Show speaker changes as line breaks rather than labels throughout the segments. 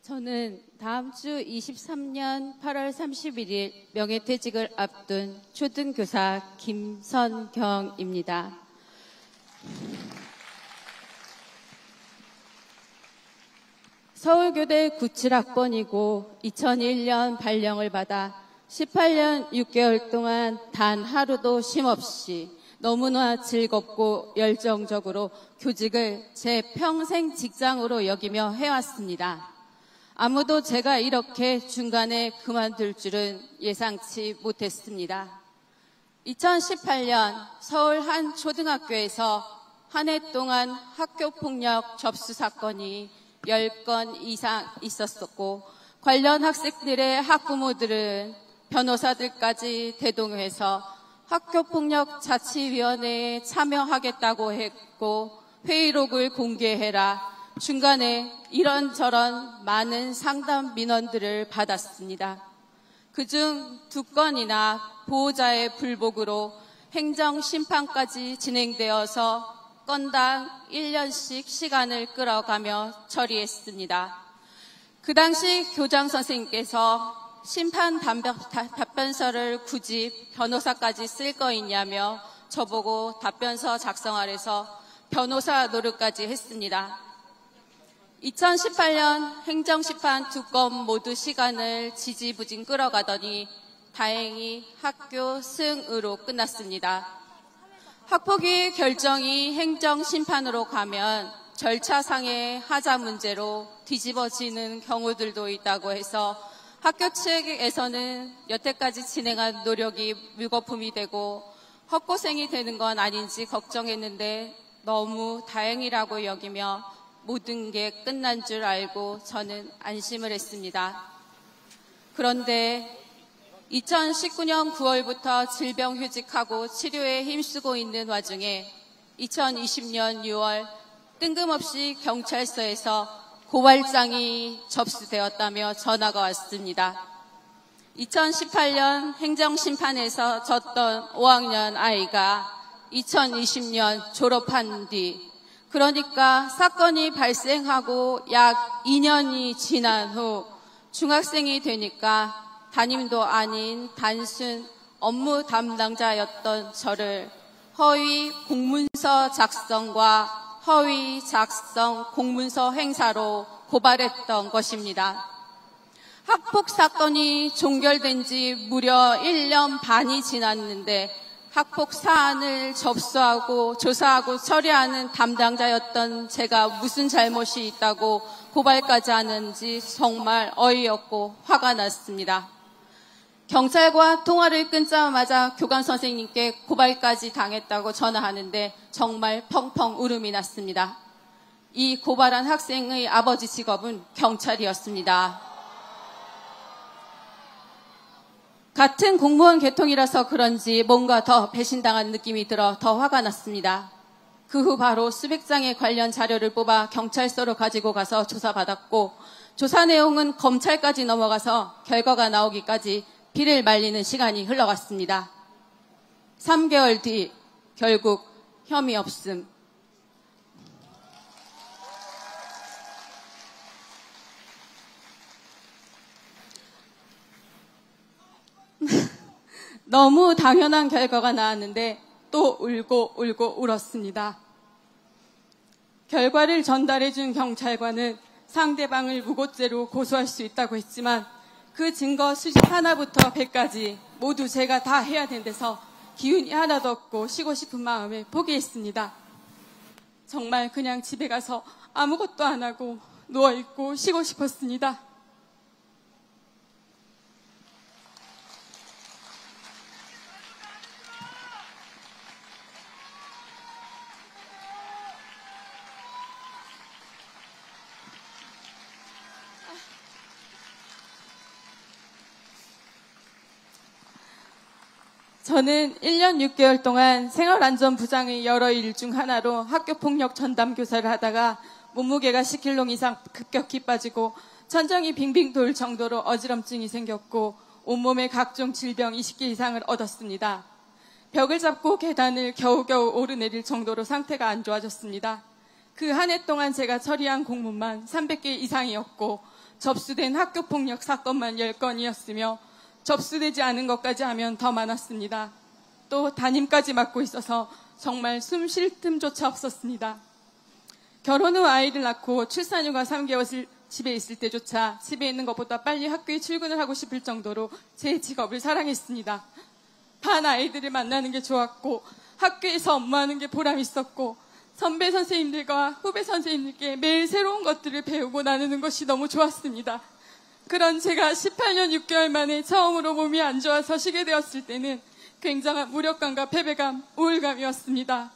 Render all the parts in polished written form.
저는 다음 주 23년 8월 31일 명예퇴직을 앞둔 초등교사 김선경입니다. 서울교대 97학번이고 2001년 발령을 받아 18년 6개월 동안 단 하루도 쉼없이 너무나 즐겁고 열정적으로 교직을 제 평생 직장으로 여기며 해왔습니다. 아무도 제가 이렇게 중간에 그만둘 줄은 예상치 못했습니다. 2018년 서울 한 초등학교에서 한 해 동안 학교폭력 접수 사건이 10건 이상 있었었고 관련 학생들의 학부모들은 변호사들까지 대동해서 학교폭력자치위원회에 참여하겠다고 했고 회의록을 공개해라. 중간에 이런저런 많은 상담 민원들을 받았습니다. 그중 2건이나 보호자의 불복으로 행정심판까지 진행되어서 건당 1년씩 시간을 끌어가며 처리했습니다. 그 당시 교장선생님께서 심판 답변서를 굳이 변호사까지 쓸 거 있냐며 저보고 답변서 작성하래서 변호사 노릇까지 했습니다. 2018년 행정심판 2건 모두 시간을 지지부진 끌어가더니 다행히 학교 승으로 끝났습니다. 학폭위 결정이 행정심판으로 가면 절차상의 하자 문제로 뒤집어지는 경우들도 있다고 해서 학교 측에서는 여태까지 진행한 노력이 물거품이 되고 헛고생이 되는 건 아닌지 걱정했는데 너무 다행이라고 여기며 모든 게 끝난 줄 알고 저는 안심을 했습니다. 그런데 2019년 9월부터 질병휴직하고 치료에 힘쓰고 있는 와중에 2020년 6월 뜬금없이 경찰서에서 고발장이 접수되었다며 전화가 왔습니다. 2018년 행정심판에서 졌던 5학년 아이가 2020년 졸업한 뒤 그러니까 사건이 발생하고 약 2년이 지난 후 중학생이 되니까 담임도 아닌 단순 업무 담당자였던 저를 허위 공문서 작성과 허위 작성 공문서 행사로 고발했던 것입니다. 학폭 사건이 종결된 지 무려 1년 반이 지났는데 학폭 사안을 접수하고 조사하고 처리하는 담당자였던 제가 무슨 잘못이 있다고 고발까지 하는지 정말 어이없고 화가 났습니다. 경찰과 통화를 끊자마자 교감 선생님께 고발까지 당했다고 전화하는데 정말 펑펑 울음이 났습니다. 이 고발한 학생의 아버지 직업은 경찰이었습니다. 같은 공무원 계통이라서 그런지 뭔가 더 배신당한 느낌이 들어 더 화가 났습니다. 그 후 바로 수백 장의 관련 자료를 뽑아 경찰서로 가지고 가서 조사받았고 조사 내용은 검찰까지 넘어가서 결과가 나오기까지 비를 말리는 시간이 흘러갔습니다. 3개월 뒤 결국 혐의 없음. 너무 당연한 결과가 나왔는데 또 울고 울었습니다. 결과를 전달해준 경찰관은 상대방을 무고죄로 고소할 수 있다고 했지만 그 증거 수집 하나부터 100까지 모두 제가 다 해야 된대서 기운이 하나도 없고 쉬고 싶은 마음에 포기했습니다. 정말 그냥 집에 가서 아무것도 안 하고 누워있고 쉬고 싶었습니다. 저는 1년 6개월 동안 생활안전부장의 여러 일 중 하나로 학교폭력 전담교사를 하다가 몸무게가 10kg 이상 급격히 빠지고 천정이 빙빙 돌 정도로 어지럼증이 생겼고 온몸에 각종 질병 20개 이상을 얻었습니다. 벽을 잡고 계단을 겨우겨우 오르내릴 정도로 상태가 안 좋아졌습니다. 그 한 해 동안 제가 처리한 공문만 300개 이상이었고 접수된 학교폭력 사건만 10건이었으며 접수되지 않은 것까지 하면 더 많았습니다. 또 담임까지 맡고 있어서 정말 숨 쉴 틈조차 없었습니다. 결혼 후 아이를 낳고 출산휴가 3개월 집에 있을 때조차 집에 있는 것보다 빨리 학교에 출근을 하고 싶을 정도로 제 직업을 사랑했습니다. 반 아이들을 만나는 게 좋았고 학교에서 업무하는 게 보람 있었고 선배 선생님들과 후배 선생님들께 매일 새로운 것들을 배우고 나누는 것이 너무 좋았습니다. 그런 제가 18년 6개월 만에 처음으로 몸이 안 좋아서 쉬게 되었을 때는 굉장한 무력감과 패배감, 우울감이었습니다.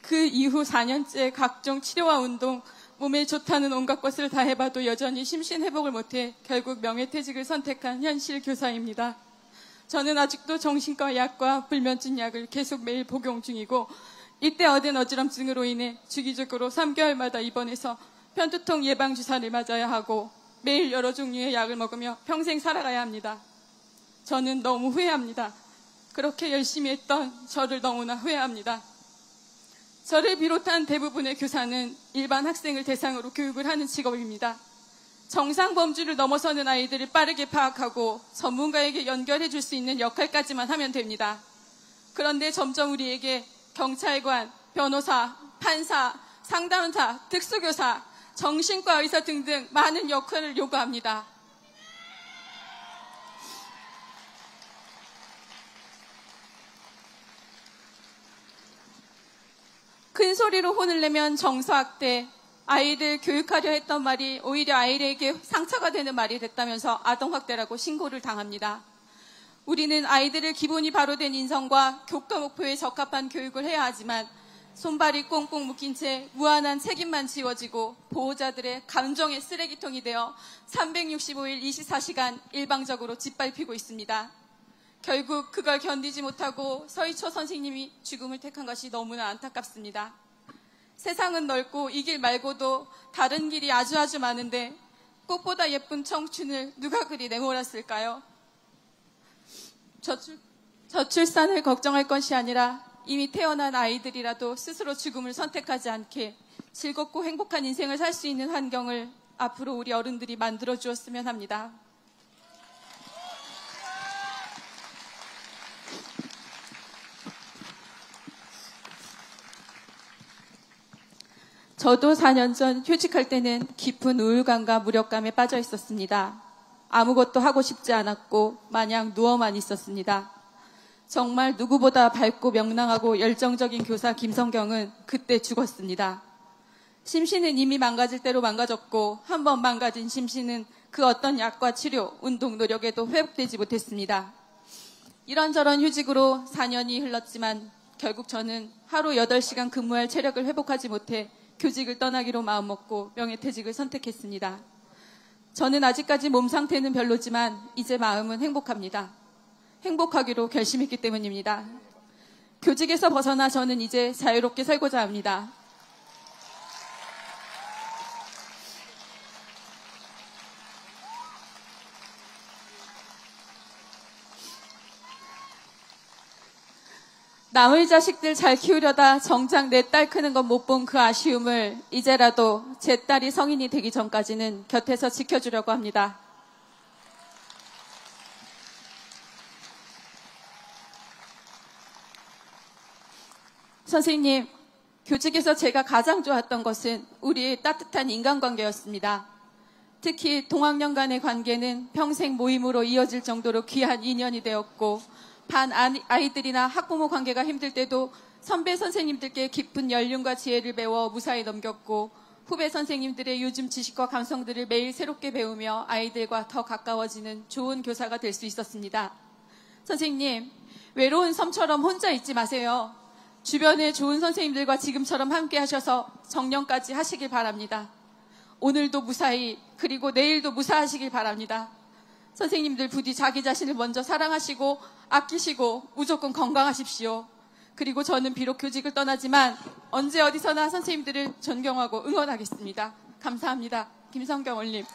그 이후 4년째 각종 치료와 운동, 몸에 좋다는 온갖 것을 다 해봐도 여전히 심신회복을 못해 결국 명예퇴직을 선택한 현실 교사입니다. 저는 아직도 정신과 약과 불면증 약을 계속 매일 복용 중이고 이때 얻은 어지럼증으로 인해 주기적으로 3개월마다 입원해서 편두통 예방주사를 맞아야 하고 매일 여러 종류의 약을 먹으며 평생 살아가야 합니다. 저는 너무 후회합니다. 그렇게 열심히 했던 저를 너무나 후회합니다. 저를 비롯한 대부분의 교사는 일반 학생을 대상으로 교육을 하는 직업입니다. 정상 범주를 넘어서는 아이들을 빠르게 파악하고 전문가에게 연결해 줄 수 있는 역할까지만 하면 됩니다. 그런데 점점 우리에게 경찰관, 변호사, 판사, 상담사, 특수교사, 정신과 의사 등등 많은 역할을 요구합니다. 큰 소리로 혼을 내면 정서학대, 아이들 교육하려 했던 말이 오히려 아이들에게 상처가 되는 말이 됐다면서 아동학대라고 신고를 당합니다. 우리는 아이들을 기본이 바로 된 인성과 교과 목표에 적합한 교육을 해야 하지만 손발이 꽁꽁 묶인 채 무한한 책임만 지워지고 보호자들의 감정의 쓰레기통이 되어 365일 24시간 일방적으로 짓밟히고 있습니다. 결국 그걸 견디지 못하고 서희초 선생님이 죽음을 택한 것이 너무나 안타깝습니다. 세상은 넓고 이 길 말고도 다른 길이 아주 많은데 꽃보다 예쁜 청춘을 누가 그리 내몰았을까요? 저출산을 걱정할 것이 아니라 이미 태어난 아이들이라도 스스로 죽음을 선택하지 않게 즐겁고 행복한 인생을 살 수 있는 환경을 앞으로 우리 어른들이 만들어 주었으면 합니다. 저도 4년 전 휴직할 때는 깊은 우울감과 무력감에 빠져 있었습니다. 아무것도 하고 싶지 않았고 마냥 누워만 있었습니다. 정말 누구보다 밝고 명랑하고 열정적인 교사 김성경은 그때 죽었습니다. 심신은 이미 망가질 대로 망가졌고 한 번 망가진 심신은 그 어떤 약과 치료, 운동 노력에도 회복되지 못했습니다. 이런저런 휴직으로 4년이 흘렀지만 결국 저는 하루 8시간 근무할 체력을 회복하지 못해 교직을 떠나기로 마음먹고 명예퇴직을 선택했습니다. 저는 아직까지 몸 상태는 별로지만 이제 마음은 행복합니다. 행복하기로 결심했기 때문입니다. 교직에서 벗어나 저는 이제 자유롭게 살고자 합니다. 남의 자식들 잘 키우려다 정작 내 딸 크는 건 못 본 그 아쉬움을 이제라도 제 딸이 성인이 되기 전까지는 곁에서 지켜주려고 합니다. 선생님, 교직에서 제가 가장 좋았던 것은 우리의 따뜻한 인간관계였습니다. 특히 동학년 간의 관계는 평생 모임으로 이어질 정도로 귀한 인연이 되었고 반 아이들이나 학부모 관계가 힘들 때도 선배 선생님들께 깊은 연륜과 지혜를 배워 무사히 넘겼고 후배 선생님들의 요즘 지식과 감성들을 매일 새롭게 배우며 아이들과 더 가까워지는 좋은 교사가 될 수 있었습니다. 선생님, 외로운 섬처럼 혼자 있지 마세요. 주변에 좋은 선생님들과 지금처럼 함께 하셔서 정년까지 하시길 바랍니다. 오늘도 무사히 그리고 내일도 무사하시길 바랍니다. 선생님들 부디 자기 자신을 먼저 사랑하시고 아끼시고 무조건 건강하십시오. 그리고 저는 비록 교직을 떠나지만 언제 어디서나 선생님들을 존경하고 응원하겠습니다. 감사합니다. 김성경 올림.